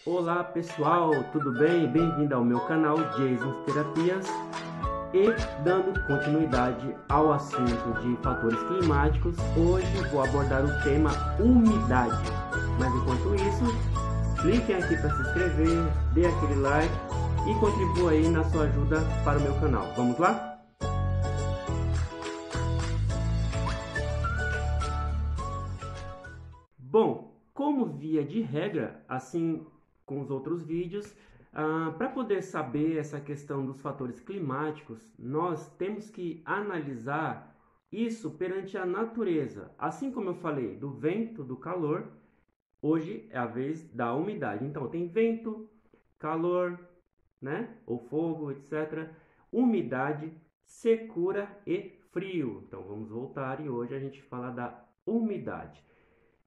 Olá pessoal, tudo bem? Bem-vindo ao meu canal Jason's Terapias e dando continuidade ao assunto de fatores climáticos, hoje vou abordar o tema umidade. Mas enquanto isso, cliquem aqui para se inscrever, dê aquele like e contribua aí na sua ajuda para o meu canal. Vamos lá? Bom, como via de regra, assim com os outros vídeos, para poder saber essa questão dos fatores climáticos, nós temos que analisar isso perante a natureza. Assim como eu falei do vento, do calor, hoje é a vez da umidade. Então, tem vento, calor, né? Ou fogo, etc. Umidade, secura e frio. Então, vamos voltar e hoje a gente fala da umidade.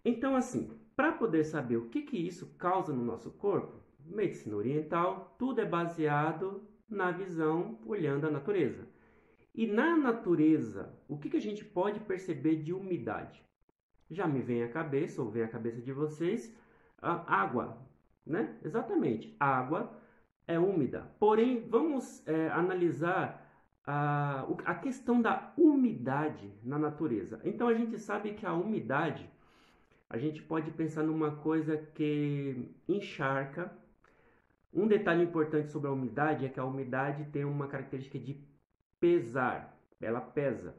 Então, assim, para poder saber o que isso causa no nosso corpo, medicina oriental, tudo é baseado na visão olhando a natureza. E na natureza, o que a gente pode perceber de umidade? Já me vem à cabeça, ou vem à cabeça de vocês, a água, né? Exatamente, a água é úmida. Porém, vamos analisar a questão da umidade na natureza. Então, a gente sabe que a umidade a gente pode pensar numa coisa que encharca. Um detalhe importante sobre a umidade é que a umidade tem uma característica de pesar, ela pesa.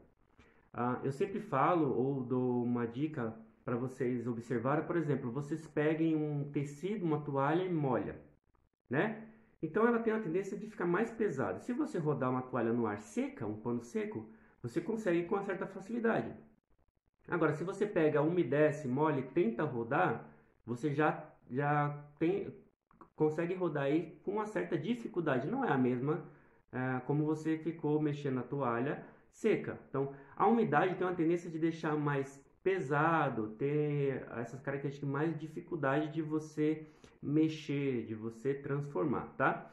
Eu sempre falo ou dou uma dica para vocês observarem, por exemplo, vocês peguem um tecido, uma toalha e molha, né? Então ela tem a tendência de ficar mais pesada. Se você rodar uma toalha no ar seca, um pano seco, você consegue com uma certa facilidade. Agora, se você pega, umedece, molha e tenta rodar, você já consegue rodar aí com uma certa dificuldade. Não é a mesma como você ficou mexendo na toalha seca. Então, a umidade tem uma tendência de deixar mais pesado, ter essas características, mais dificuldade de você mexer, de você transformar, tá?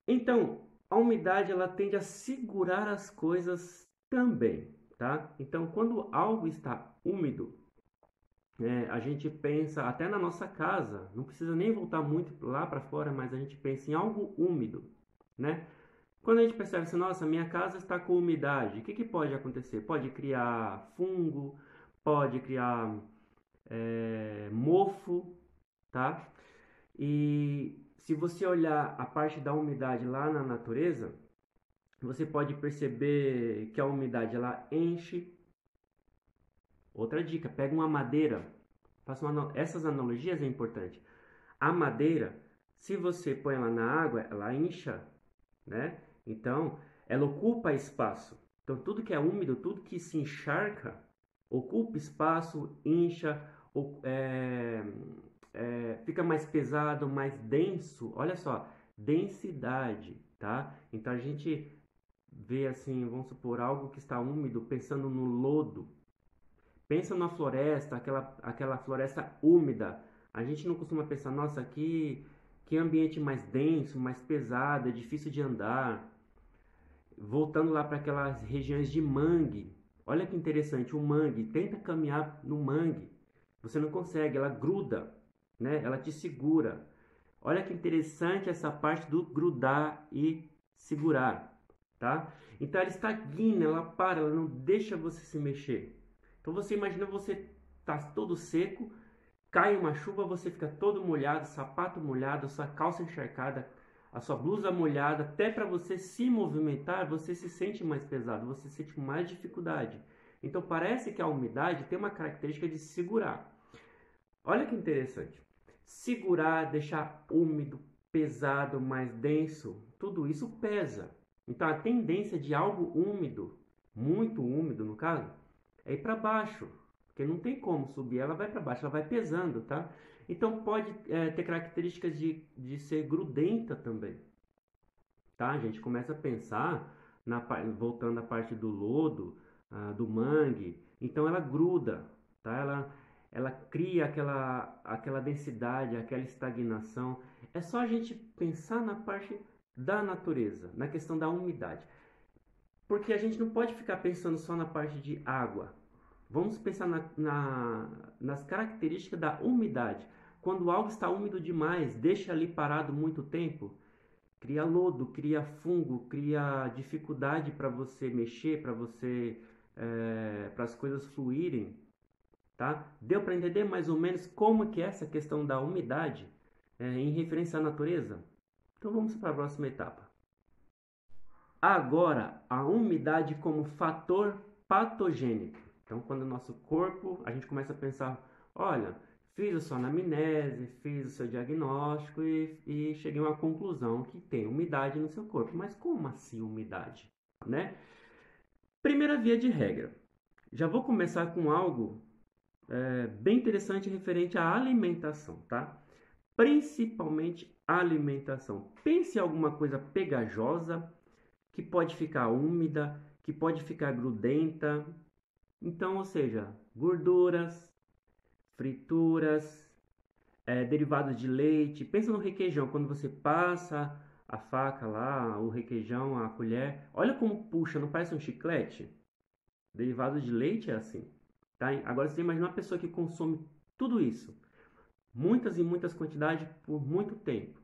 Então, a umidade ela tende a segurar as coisas também, tá? Então, quando algo está úmido, a gente pensa até na nossa casa, não precisa nem voltar muito lá para fora, mas a gente pensa em algo úmido, né? Quando a gente percebe assim, nossa, minha casa está com umidade, o que pode acontecer? Pode criar fungo, pode criar mofo, tá? E se você olhar a parte da umidade lá na natureza, você pode perceber que a umidade ela enche. Outra dica, pega uma madeira, essas analogias é importante. A madeira, se você põe ela na água, ela incha, né? Então, ela ocupa espaço. Então, tudo que é úmido, tudo que se encharca, ocupa espaço, incha, fica mais pesado, mais denso. Olha só, densidade, tá? Então, a gente vê assim, vamos supor, algo que está úmido, pensando no lodo. Pensa na floresta, aquela floresta úmida. A gente não costuma pensar, nossa, que ambiente mais denso, mais pesado, é difícil de andar. Voltando lá para aquelas regiões de mangue. Olha que interessante, o mangue, tenta caminhar no mangue. Você não consegue, ela gruda, né? Ela te segura. Olha que interessante essa parte do grudar e segurar, tá? Então ela estagna, ela para, ela não deixa você se mexer. Então você imagina você tá todo seco, cai uma chuva, você fica todo molhado, sapato molhado, sua calça encharcada, a sua blusa molhada, até para você se movimentar, você se sente mais pesado, você sente mais dificuldade. Então parece que a umidade tem uma característica de segurar. Olha que interessante. Segurar, deixar úmido, pesado, mais denso, tudo isso pesa. Então a tendência de algo úmido, muito úmido no caso, é ir para baixo, porque não tem como subir, ela vai para baixo, ela vai pesando, tá? Então pode ter características de ser grudenta também, tá? A gente começa a pensar, voltando à parte do lodo, do mangue, então ela gruda, tá? Ela cria aquela densidade, aquela estagnação. É só a gente pensar na parte da natureza, na questão da umidade. Porque a gente não pode ficar pensando só na parte de água. Vamos pensar nas características da umidade. quando algo está úmido demais, deixa ali parado muito tempo, cria lodo, cria fungo, cria dificuldade para você mexer, para as coisas fluírem, tá? Deu para entender mais ou menos como que é essa questão da umidade em referência à natureza? Então vamos para a próxima etapa. Agora, a umidade como fator patogênico. Então, quando o nosso corpo, a gente começa a pensar, olha, fiz a sua anamnese, fiz o seu diagnóstico e cheguei a uma conclusão que tem umidade no seu corpo. Mas como assim umidade? Né? Primeira via de regra. Já vou começar com algo bem interessante referente à alimentação, tá? Principalmente alimentação. Pense em alguma coisa pegajosa, que pode ficar úmida, que pode ficar grudenta. Então, ou seja, gorduras, frituras, derivados de leite. Pensa no requeijão, quando você passa a faca lá, o requeijão, a colher, olha como puxa, não parece um chiclete? Derivado de leite é assim, tá? Agora você imagina uma pessoa que consome tudo isso, muitas e muitas quantidades por muito tempo.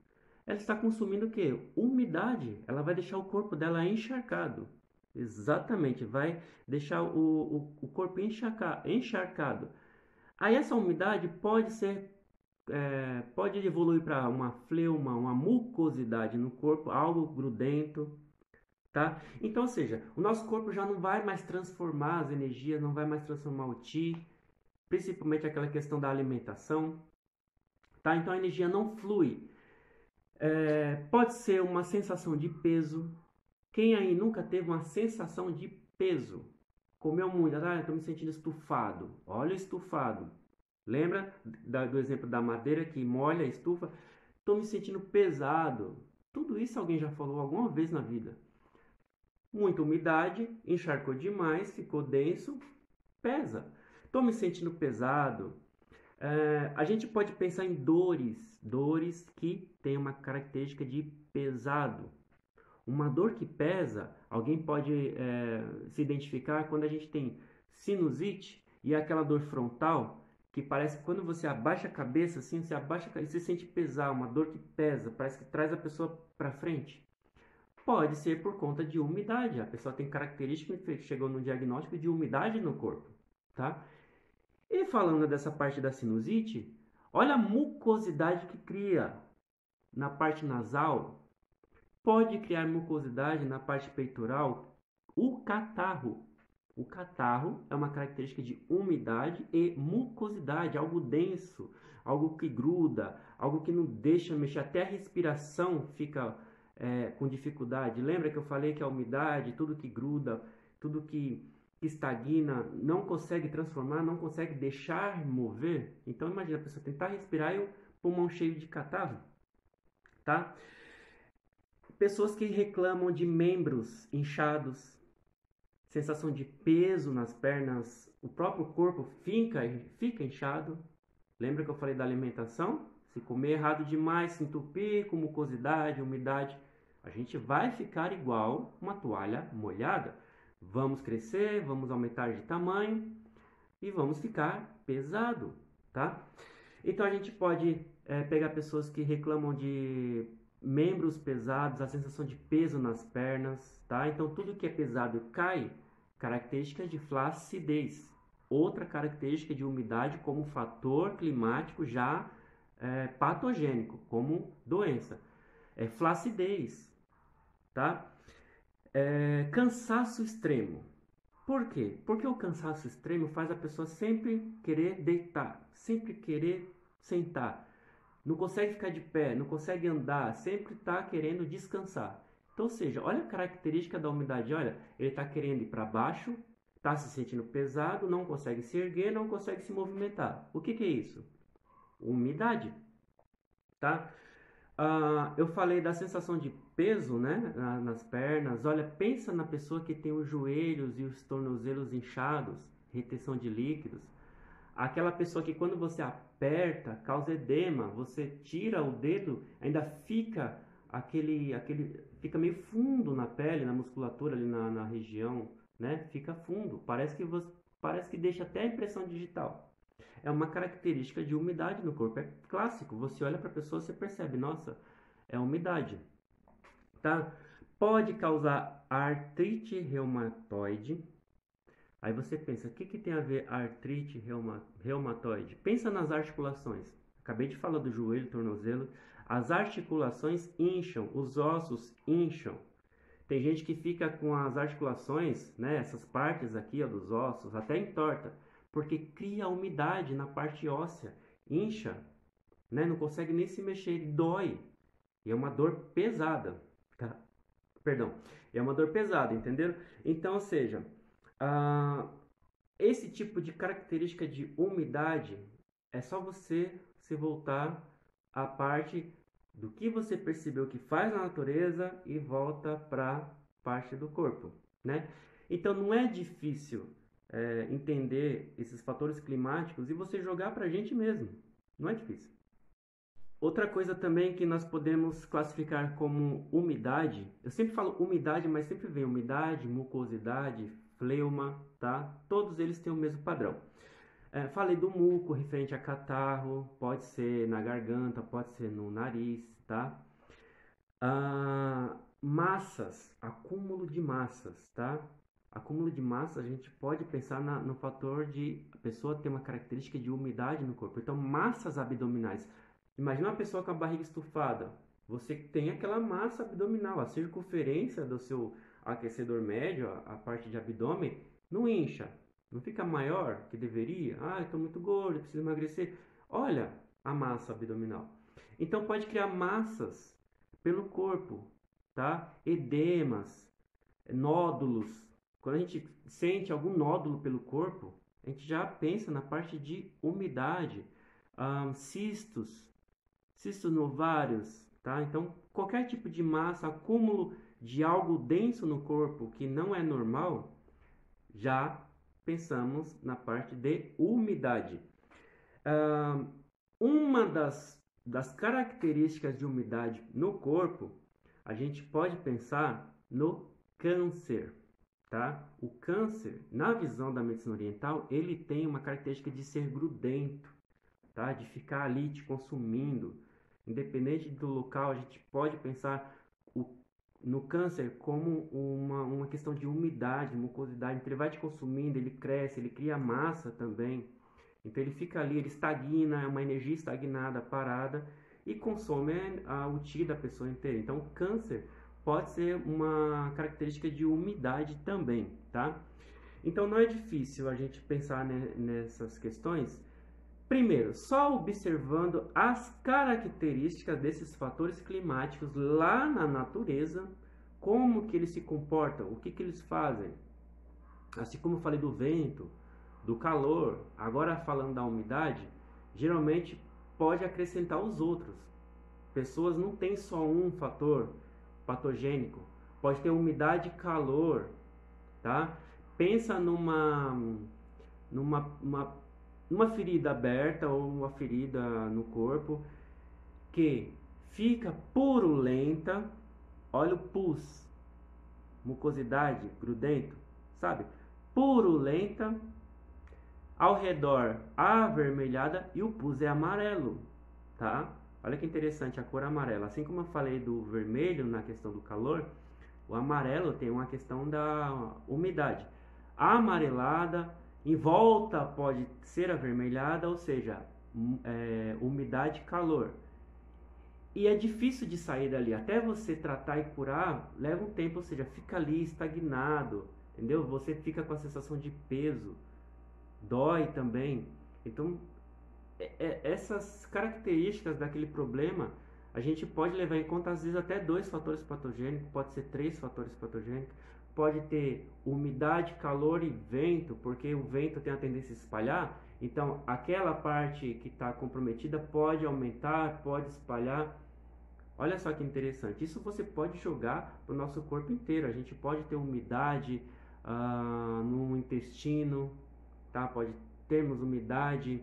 Ela está consumindo o quê? Umidade. Ela vai deixar o corpo dela encharcado. Exatamente, vai deixar o corpo encharcado. Aí essa umidade pode evoluir para uma fleuma, uma mucosidade no corpo, algo grudento, tá? Então, ou seja, o nosso corpo já não vai mais transformar as energias, não vai mais transformar o Qi, principalmente aquela questão da alimentação, tá? Então a energia não flui. Pode ser uma sensação de peso. Quem aí nunca teve uma sensação de peso? Comeu muito, estou me sentindo estufado. Olha o estufado. Lembra do exemplo da madeira que molha a estufa? Estou me sentindo pesado. Tudo isso alguém já falou alguma vez na vida. Muita umidade, encharcou demais, ficou denso, pesa. Estou me sentindo pesado. A gente pode pensar em dores que têm uma característica de pesado. Uma dor que pesa, alguém pode se identificar quando a gente tem sinusite e aquela dor frontal, que parece que quando você abaixa a cabeça, assim, você abaixa e você sente pesar, uma dor que pesa, parece que traz a pessoa para frente. Pode ser por conta de umidade, a pessoa tem característica, chegou no diagnóstico de umidade no corpo, tá? E falando dessa parte da sinusite, olha a mucosidade que cria na parte nasal. Pode criar mucosidade na parte peitoral. O catarro. O catarro é uma característica de umidade e mucosidade, algo denso, algo que gruda, algo que não deixa mexer. Até a respiração fica com dificuldade. Lembra que eu falei que a umidade, tudo que gruda, tudo que estagna, não consegue transformar, não consegue deixar mover? Então imagina a pessoa tentar respirar e o pulmão cheio de catarro, tá? Pessoas que reclamam de membros inchados, sensação de peso nas pernas, o próprio corpo fica inchado. Lembra que eu falei da alimentação? Se comer errado demais, se entupir com mucosidade, umidade, a gente vai ficar igual uma toalha molhada. Vamos crescer, vamos aumentar de tamanho e vamos ficar pesado, tá? Então a gente pode pegar pessoas que reclamam de membros pesados, a sensação de peso nas pernas, tá? Então tudo que é pesado cai, características de flacidez. Outra característica de umidade como fator climático já patogênico, como doença. Flacidez, tá? Cansaço extremo. Por quê? Porque o cansaço extremo faz a pessoa sempre querer deitar, sempre querer sentar. Não consegue ficar de pé, não consegue andar, sempre está querendo descansar. Então, ou seja, olha a característica da umidade. Olha, ele está querendo ir para baixo, está se sentindo pesado, não consegue se erguer, não consegue se movimentar. O que é isso? Umidade, tá? Eu falei da sensação de peso, né, nas pernas. Olha, pensa na pessoa que tem os joelhos e os tornozelos inchados, retenção de líquidos. Aquela pessoa que quando você aperta, causa edema, você tira o dedo, ainda fica fica meio fundo na pele, na musculatura ali na região, né? Fica fundo, parece que deixa até a impressão digital. é uma característica de umidade no corpo. É clássico, você olha para a pessoa, você percebe, nossa, é umidade, tá? Pode causar artrite reumatoide. Aí você pensa, o que tem a ver artrite reumatoide? Pensa nas articulações. Acabei de falar do joelho, tornozelo. As articulações incham, os ossos incham. Tem gente que fica com as articulações, né, essas partes aqui ó, dos ossos, até entorta, porque cria umidade na parte óssea, incha, né, não consegue nem se mexer, dói. E é uma dor pesada, tá? Perdão, é uma dor pesada, entenderam? Então, ou seja, esse tipo de característica de umidade é só você se voltar à parte do que você percebeu que faz na natureza e volta para a parte do corpo, né? Então não é difícil entender esses fatores climáticos e você jogar para a gente mesmo, não é difícil. Outra coisa também que nós podemos classificar como umidade, eu sempre falo umidade, mas sempre vem umidade, mucosidade, fleuma, tá? Todos eles têm o mesmo padrão. Falei do muco referente a catarro, pode ser na garganta, pode ser no nariz, tá? Massas, acúmulo de massas, tá? Acúmulo de massa, a gente pode pensar no fator de a pessoa ter uma característica de umidade no corpo. Então, massas abdominais. Imagina uma pessoa com a barriga estufada. Você tem aquela massa abdominal, a circunferência do seu aquecedor médio, a parte de abdômen, não incha, não fica maior que deveria. Ah, estou muito gordo, preciso emagrecer. Olha a massa abdominal. Então pode criar massas pelo corpo, tá? Edemas, nódulos. Quando a gente sente algum nódulo pelo corpo, a gente já pensa na parte de umidade, cistos no ovários, tá? Então, qualquer tipo de massa, acúmulo de algo denso no corpo que não é normal, já pensamos na parte de umidade. Uma das características de umidade no corpo, a gente pode pensar no câncer, tá? O câncer, na visão da medicina oriental, ele tem uma característica de ser grudento, tá? De ficar ali te consumindo. Independente do local, a gente pode pensar no câncer como uma questão de umidade, mucosidade. Então ele vai te consumindo, ele cresce, ele cria massa também. Então ele fica ali, ele estagna, é uma energia estagnada, parada, e consome o ti da pessoa inteira. Então o câncer pode ser uma característica de umidade também, tá? Então não é difícil a gente pensar nessas questões. Primeiro, só observando as características desses fatores climáticos lá na natureza, como que eles se comportam, o que eles fazem. Assim como eu falei do vento, do calor, agora falando da umidade, geralmente pode acrescentar os outros. Pessoas não têm só um fator patogênico, pode ter umidade e calor, tá? Pensa numa ferida aberta ou uma ferida no corpo que fica purulenta, olha o pus, mucosidade, grudento, sabe? Purulenta, ao redor avermelhada e o pus é amarelo, tá? Olha que interessante a cor amarela. Assim como eu falei do vermelho na questão do calor, o amarelo tem uma questão da umidade. A amarelada, em volta pode ser avermelhada, ou seja, umidade e calor. E é difícil de sair dali. Até você tratar e curar, leva um tempo, ou seja, fica ali estagnado, entendeu? Você fica com a sensação de peso, dói também. Então, essas características daquele problema, a gente pode levar em conta, às vezes, até 2 fatores patogênicos, pode ser 3 fatores patogênicos. Pode ter umidade, calor e vento, porque o vento tem a tendência a espalhar. Então, aquela parte que está comprometida pode aumentar, pode espalhar. Olha só que interessante. Isso você pode jogar para o nosso corpo inteiro. A gente pode ter umidade no intestino, tá? Pode termos umidade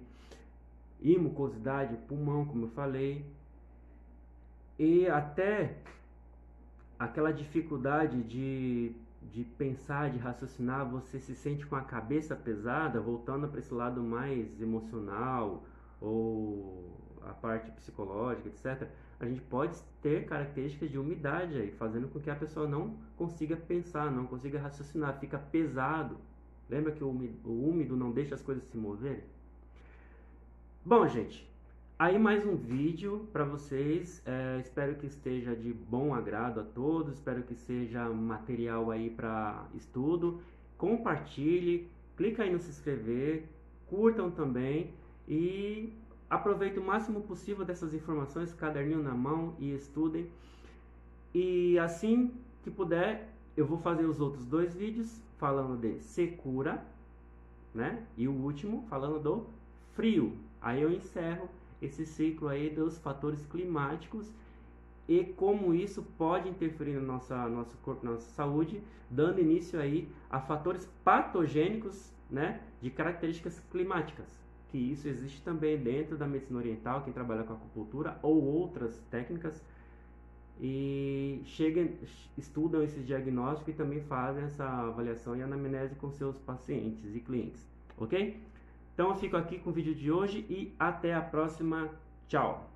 e mucosidade, pulmão, como eu falei. E até aquela dificuldade de de pensar, de raciocinar, você se sente com a cabeça pesada, voltando para esse lado mais emocional ou a parte psicológica, etc., a gente pode ter características de umidade aí, fazendo com que a pessoa não consiga pensar, não consiga raciocinar, fica pesado. Lembra que o úmido não deixa as coisas se moverem? Bom, gente, aí mais um vídeo para vocês. Espero que esteja de bom agrado a todos. Espero que seja material aí para estudo. Compartilhe, clica aí no se inscrever, curtam também e aproveite o máximo possível dessas informações, caderninho na mão e estudem. E assim que puder, eu vou fazer os outros 2 vídeos falando de secura, né? E o último falando do frio. Aí eu encerro esse ciclo aí dos fatores climáticos e como isso pode interferir no nosso corpo, na nossa saúde, dando início aí a fatores patogênicos, né, de características climáticas, que isso existe também dentro da medicina oriental, quem trabalha com acupuntura ou outras técnicas, e estudam esses diagnósticos e também fazem essa avaliação e anamnese com seus pacientes e clientes, ok? Então eu fico aqui com o vídeo de hoje e até a próxima. Tchau!